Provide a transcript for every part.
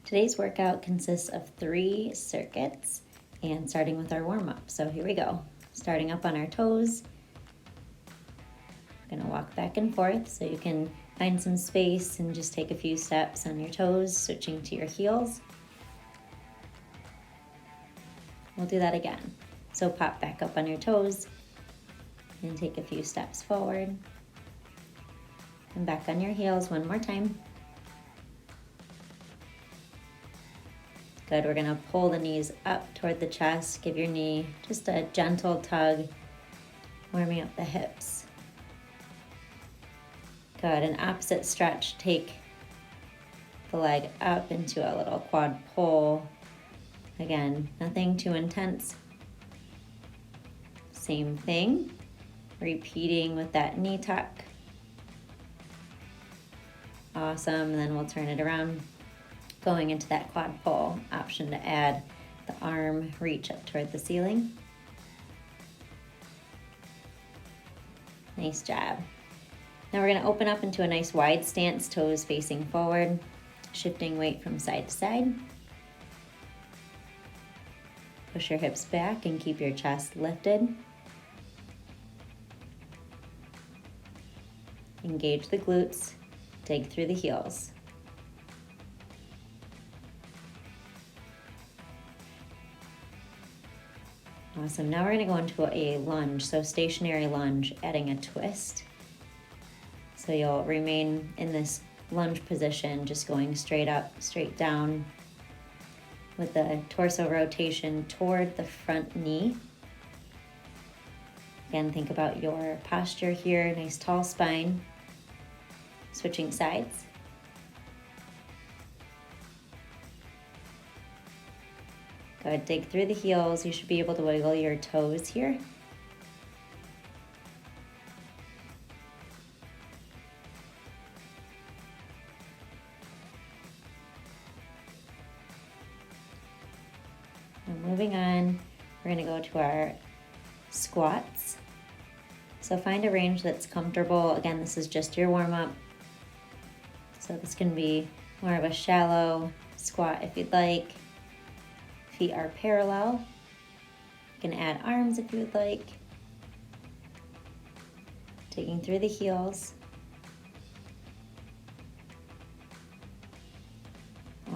Today's workout consists of 3 circuits and starting with our warm-up. So here we go. Starting up on our toes. We're gonna walk back and forth so you can find some space and just take a few steps on your toes, switching to your heels. We'll do that again. So pop back up on your toes and take a few steps forward. And back on your heels one more time. Good, we're gonna pull the knees up toward the chest, give your knee just a gentle tug, warming up the hips. Good, an opposite stretch, take the leg up into a little quad pull. Again, nothing too intense. Same thing, repeating with that knee tuck. Awesome, and then we'll turn it around. Going into that quad pull, option to add the arm reach up toward the ceiling. Nice job. Now we're gonna open up into a nice wide stance, toes facing forward, shifting weight from side to side. Push your hips back and keep your chest lifted. Engage the glutes, dig through the heels. Awesome, now we're gonna go into a lunge, so stationary lunge, adding a twist. So you'll remain in this lunge position, just going straight up, straight down, with the torso rotation toward the front knee. Again, think about your posture here, nice tall spine. Switching sides. Good, dig through the heels. You should be able to wiggle your toes here. And moving on, we're gonna go to our squats. So find a range that's comfortable. Again, this is just your warm-up. So this can be more of a shallow squat if you'd like. Feet are parallel. You can add arms if you would like. Digging through the heels.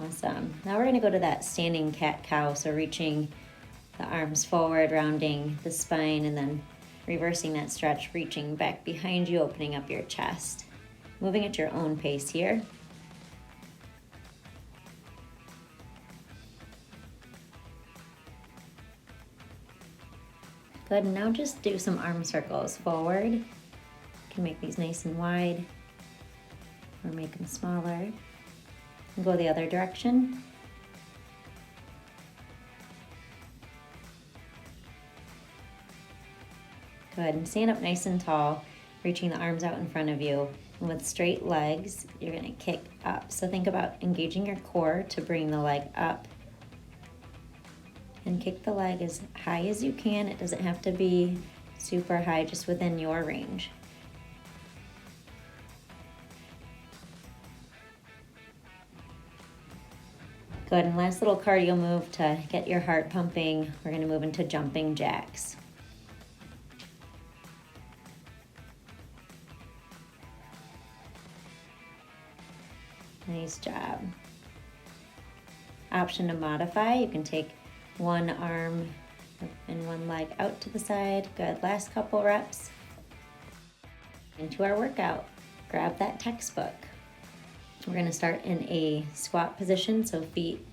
Awesome. Now we're gonna go to that standing cat-cow, so reaching the arms forward, rounding the spine, and then reversing that stretch, reaching back behind you, opening up your chest. Moving at your own pace here. Good, and now just do some arm circles forward. You can make these nice and wide or make them smaller. And go the other direction. Good, and stand up nice and tall, reaching the arms out in front of you. And with straight legs, you're gonna kick up. So think about engaging your core to bring the leg up. And kick the leg as high as you can. It doesn't have to be super high, just within your range. Good, and last little cardio move to get your heart pumping. We're gonna move into jumping jacks. Nice job. Option to modify, you can take one arm and one leg out to the side. Good, last couple reps. Into our workout, grab that textbook. We're gonna start in a squat position, so feet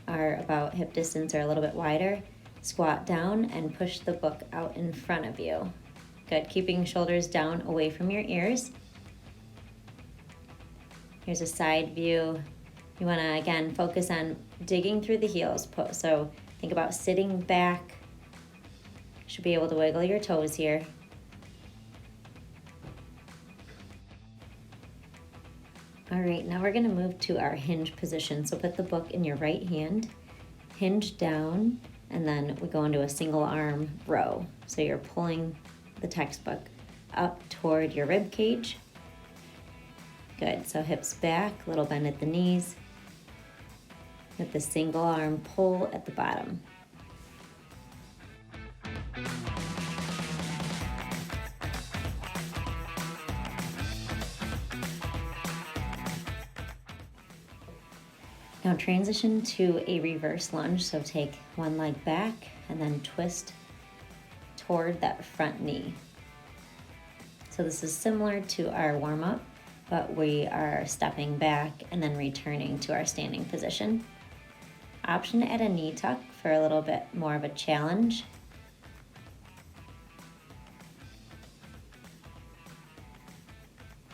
are about hip distance or a little bit wider. Squat down and push the book out in front of you. Good, keeping shoulders down away from your ears. Here's a side view. You wanna, again, focus on digging through the heels. So think about sitting back. Should be able to wiggle your toes here. All right, now we're gonna move to our hinge position. So put the book in your right hand, hinge down, and then we go into a single arm row. So you're pulling the textbook up toward your rib cage. Good, so hips back, little bend at the knees. with the single arm pull at the bottom. Now transition to a reverse lunge, so take one leg back and then twist toward that front knee. So this is similar to our warm-up, but we are stepping back and then returning to our standing position. Option to add a knee tuck for a little bit more of a challenge.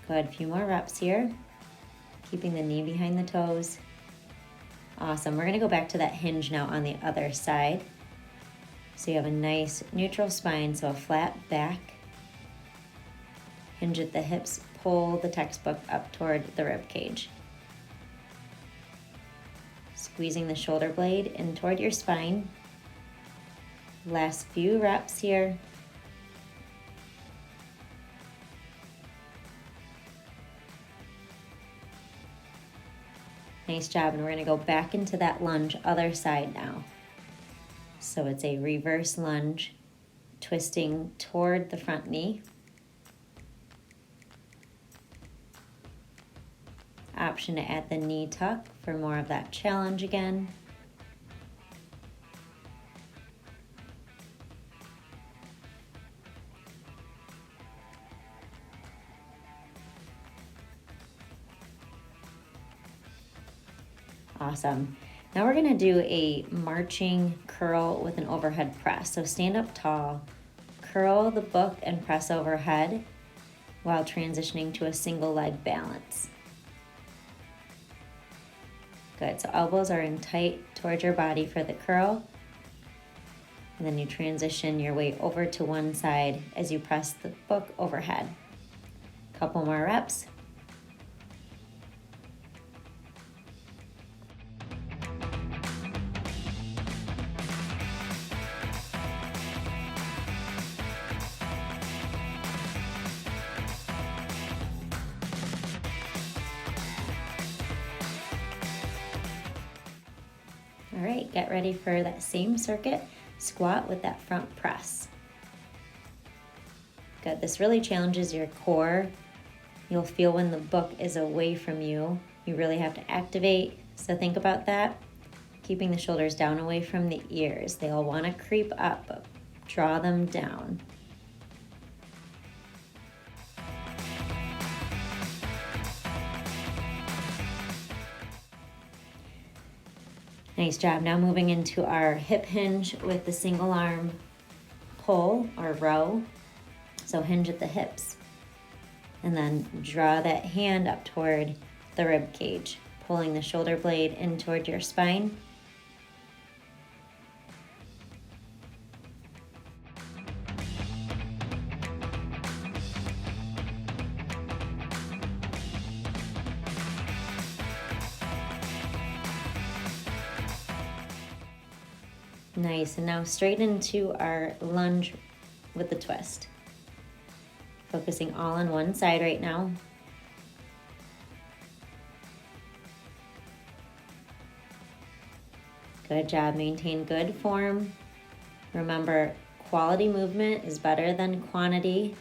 Good, a few more reps here. Keeping the knee behind the toes. Awesome, we're gonna go back to that hinge now on the other side. So you have a nice neutral spine, so a flat back. Hinge at the hips, pull the textbook up toward the rib cage. Squeezing the shoulder blade in toward your spine. Last few reps here. Nice job, and we're gonna go back into that lunge, other side now. So it's a reverse lunge, twisting toward the front knee. Option to add the knee tuck for more of that challenge again. Awesome. Now we're gonna do a marching curl with an overhead press. So stand up tall, curl the book and press overhead while transitioning to a single leg balance. Good, so elbows are in tight towards your body for the curl. And then you transition your weight over to one side as you press the book overhead. Couple more reps. All right, get ready for that same circuit. Squat with that front press. Good, this really challenges your core. You'll feel when the book is away from you. You really have to activate, so think about that. Keeping the shoulders down away from the ears. They'll want to creep up, but draw them down. Nice job. Now moving into our hip hinge with the single arm pull or row. So hinge at the hips. And then draw that hand up toward the rib cage, pulling the shoulder blade in toward your spine. Nice, and now straight into our lunge with the twist. Focusing all on one side right now. Good job, maintain good form. Remember, quality movement is better than quantity.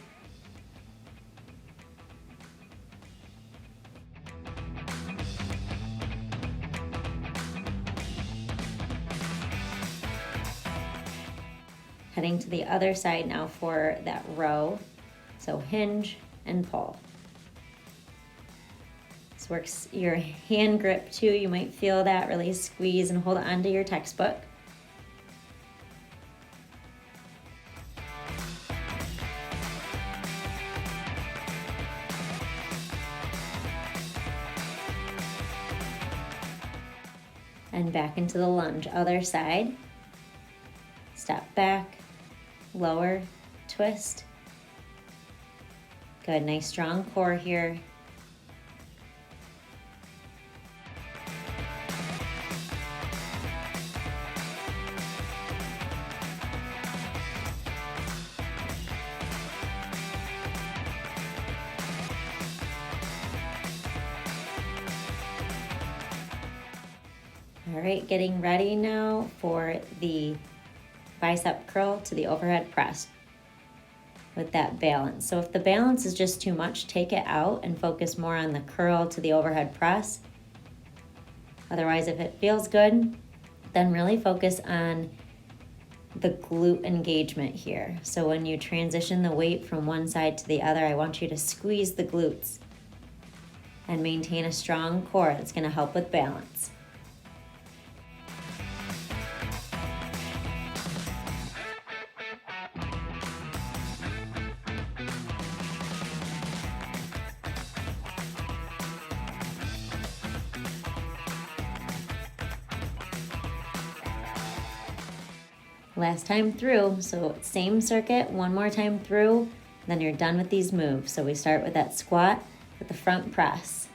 Heading to the other side now for that row. So hinge and pull. This works your hand grip too. You might feel that, really squeeze and hold onto your textbook. And back into the lunge, other side. Step back, lower, twist. Good, nice strong core here. All right, getting ready now for the bicep curl to the overhead press with that balance. So if the balance is just too much, take it out and focus more on the curl to the overhead press. Otherwise, if it feels good, then really focus on the glute engagement here. So when you transition the weight from one side to the other, I want you to squeeze the glutes and maintain a strong core. That's going to help with balance. Last time through, so same circuit, one more time through, then you're done with these moves. So we start with that squat with the front press.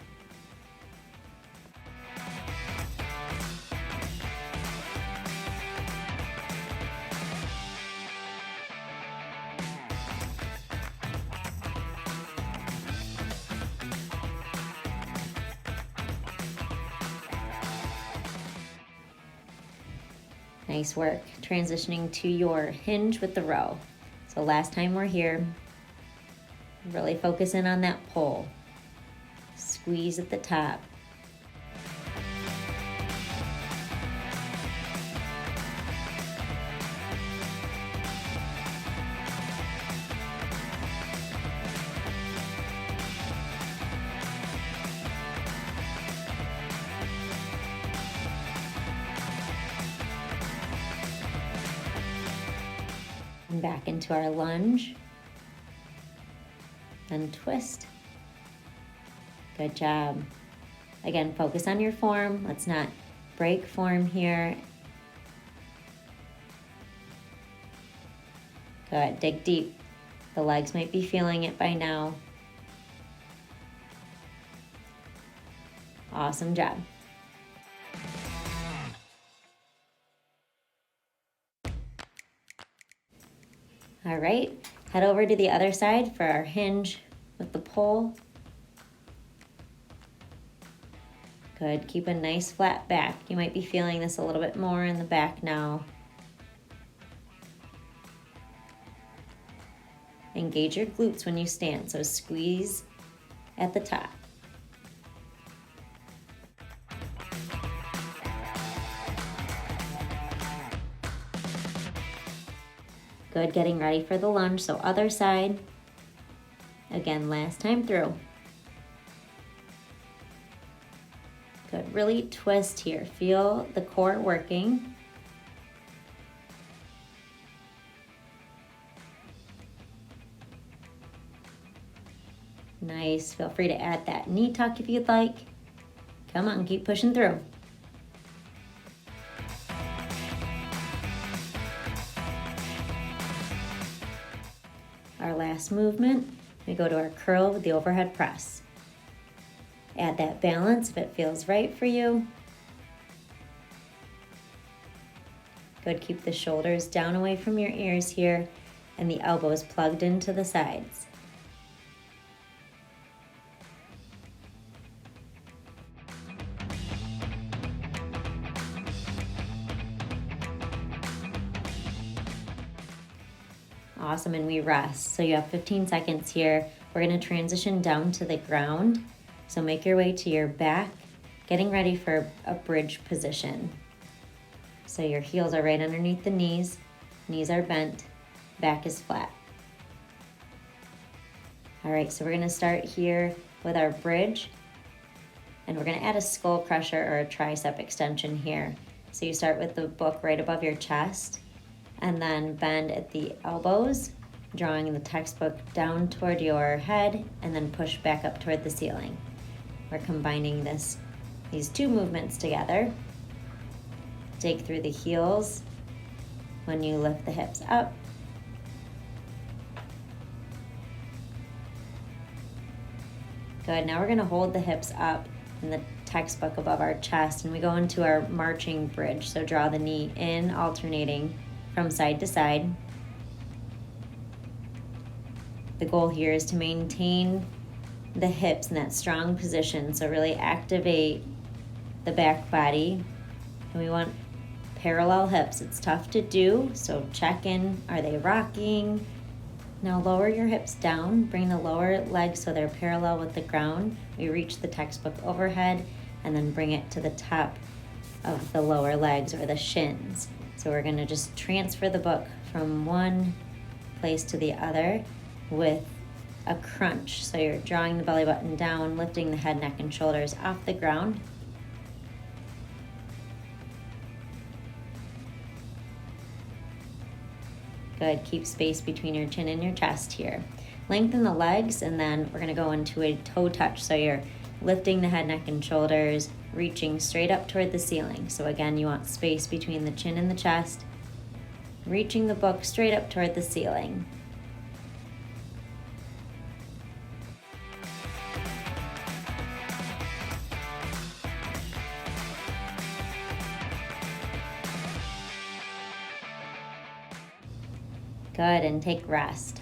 Nice work. Transitioning to your hinge with the row. So last time we're here, really focus in on that pull. Squeeze at the top. And back into our lunge. Then twist. Good job. Again, focus on your form. Let's not break form here. Good, dig deep. The legs might be feeling it by now. Awesome job. All right, head over to the other side for our hinge with the pull. Good, keep a nice flat back. You might be feeling this a little bit more in the back now. Engage your glutes when you stand, so squeeze at the top. Good, getting ready for the lunge, so other side. Again, last time through. Good, really twist here. Feel the core working. Nice, feel free to add that knee tuck if you'd like. Come on, keep pushing through. Our last movement, we go to our curl with the overhead press. Add that balance if it feels right for you. Good, keep the shoulders down away from your ears here and the elbows plugged into the sides. Awesome, and we rest. So you have 15 seconds here. We're gonna transition down to the ground. So make your way to your back, getting ready for a bridge position. So your heels are right underneath the knees are bent, back is flat. All right, so we're gonna start here with our bridge, and we're gonna add a skull crusher or a tricep extension here. So you start with the book right above your chest, and then bend at the elbows, drawing the textbook down toward your head, and then push back up toward the ceiling. We're combining these two movements together. Dig through the heels when you lift the hips up. Good, now we're gonna hold the hips up and the textbook above our chest, and we go into our marching bridge. So draw the knee in, alternating from side to side. The goal here is to maintain the hips in that strong position, so really activate the back body And we want parallel hips. It's tough to do, so check in. Are they rocking? Now lower your hips down. Bring the lower legs so they're parallel with the ground. We reach the textbook overhead and then bring it to the top of the lower legs or the shins. So we're going to just transfer the book from one place to the other with a crunch. So you're drawing the belly button down, lifting the head, neck, and shoulders off the ground. Good. Keep space between your chin and your chest here. Lengthen the legs, and then we're going to go into a toe touch. So you're lifting the head, neck, and shoulders, reaching straight up toward the ceiling. So again, you want space between the chin and the chest, reaching the book straight up toward the ceiling. Good, and take rest.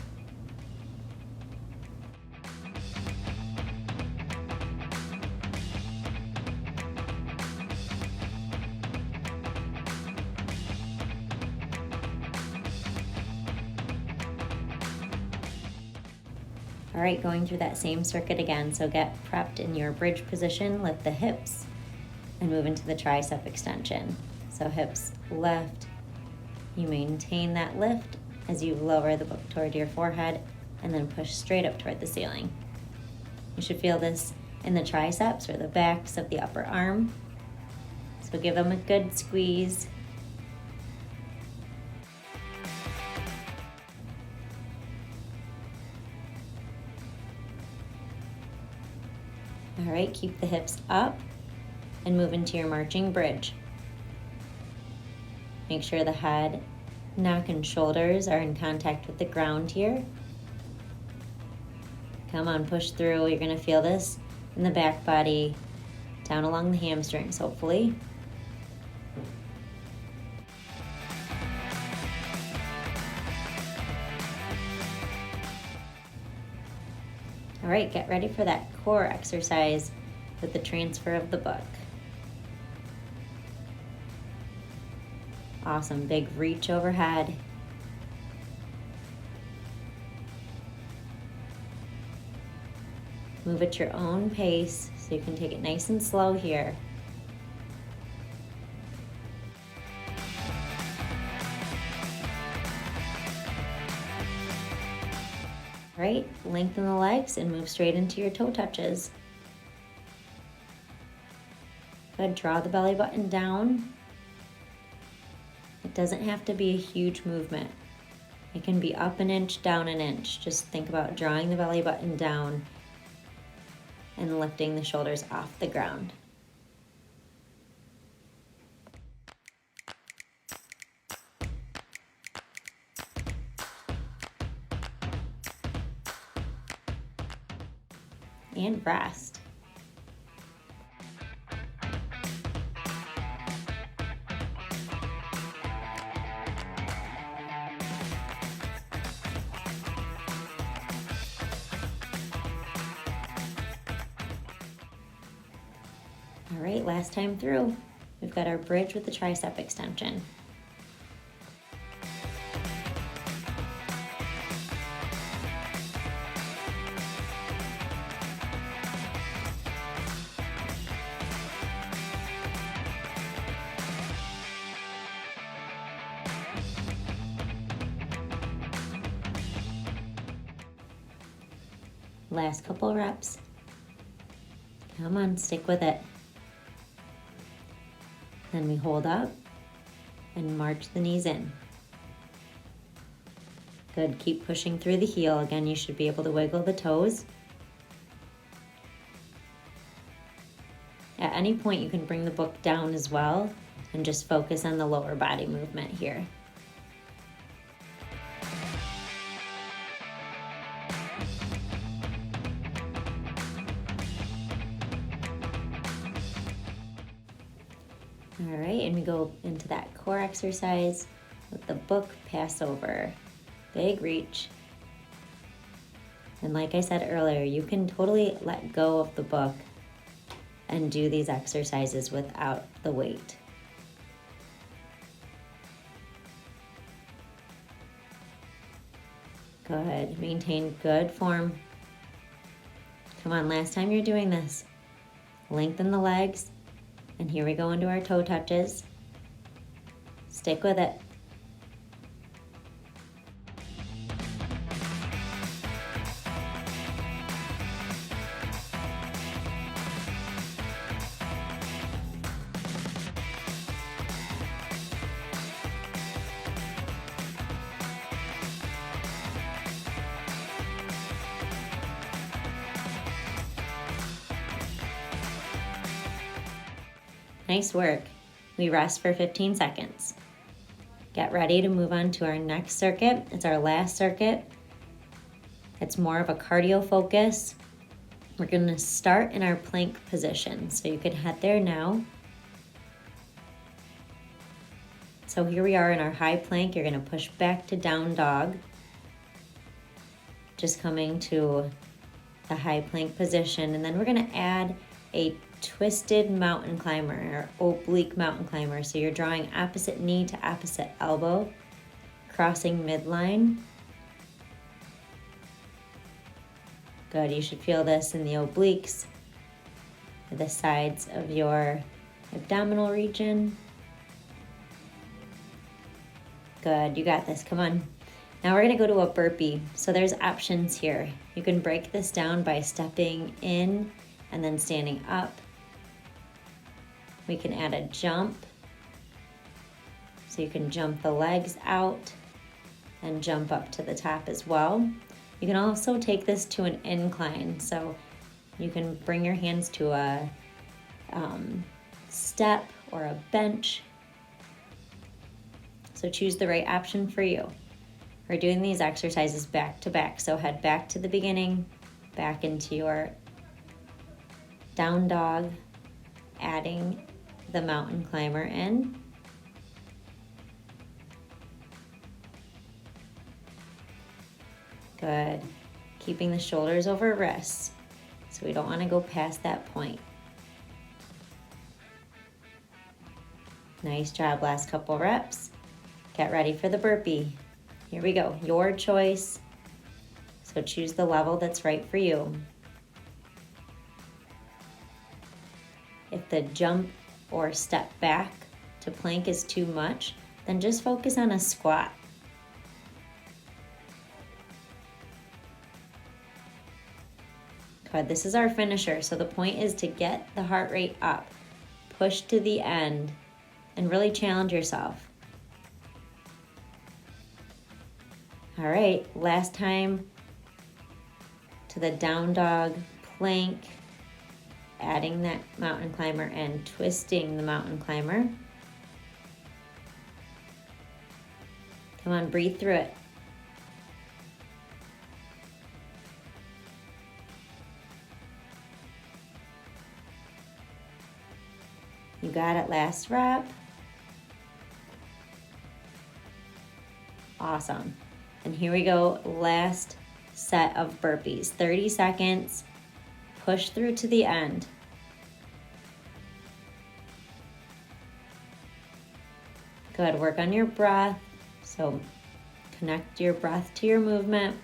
All right, going through that same circuit again. So get prepped in your bridge position, lift the hips, and move into the tricep extension. So hips lift, you maintain that lift as you lower the book toward your forehead and then push straight up toward the ceiling. You should feel this in the triceps or the backs of the upper arm. So give them a good squeeze. All right, keep the hips up and move into your marching bridge. Make sure the head, neck, and shoulders are in contact with the ground here. Come on, push through. You're gonna feel this in the back body, down along the hamstrings, hopefully. All right, get ready for that core exercise with the transfer of the book. Awesome, big reach overhead. Move at your own pace so you can take it nice and slow here. All right, lengthen the legs and move straight into your toe touches. Good, draw the belly button down. It doesn't have to be a huge movement. It can be up an inch, down an inch. Just think about drawing the belly button down and lifting the shoulders off the ground. And rest. All right, last time through. We've got our bridge with the tricep extension. Last couple reps. Come on, stick with it. Then we hold up and march the knees in. Good, keep pushing through the heel. Again, you should be able to wiggle the toes. At any point, you can bring the book down as well and just focus on the lower body movement here. All right, and we go into that core exercise with the book pass over. Big reach. And like I said earlier, you can totally let go of the book and do these exercises without the weight. Good. Maintain good form. Come on, last time you're doing this. Lengthen the legs. And here we go into our toe touches. Stick with it. Nice work. We rest for 15 seconds. Get ready to move on to our next circuit. It's our last circuit. It's more of a cardio focus. We're going to start in our plank position. So you could head there now. So here we are in our high plank. You're going to push back to down dog. Just coming to the high plank position. And then we're going to add a twisted mountain climber or oblique mountain climber. So you're drawing opposite knee to opposite elbow, crossing midline. Good, you should feel this in the obliques, the sides of your abdominal region. Good, you got this, come on. Now we're gonna go to a burpee. So there's options here. You can break this down by stepping in and then standing up. We can add a jump. So you can jump the legs out and jump up to the top as well. You can also take this to an incline. So you can bring your hands to a step or a bench. So choose the right option for you. We're doing these exercises back to back. So head back to the beginning, back into your down dog, adding the mountain climber in. Good. Keeping the shoulders over wrists. So we don't want to go past that point. Nice job, last couple reps. Get ready for the burpee. Here we go, your choice. So choose the level that's right for you. If the jump or step back to plank is too much, then just focus on a squat. Good, this is our finisher. So the point is to get the heart rate up, push to the end, and really challenge yourself. All right, last time to the down dog plank, adding that mountain climber and twisting the mountain climber. Come on, breathe through it. You got it, last rep. Awesome. And here we go, last set of burpees. 30 seconds, push through to the end. Good, work on your breath. So connect your breath to your movement.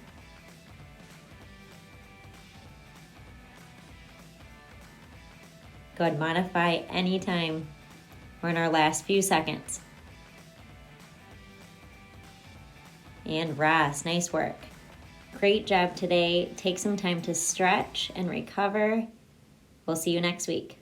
Good, modify anytime. We're in our last few seconds. And rest, nice work. Great job today. Take some time to stretch and recover. We'll see you next week.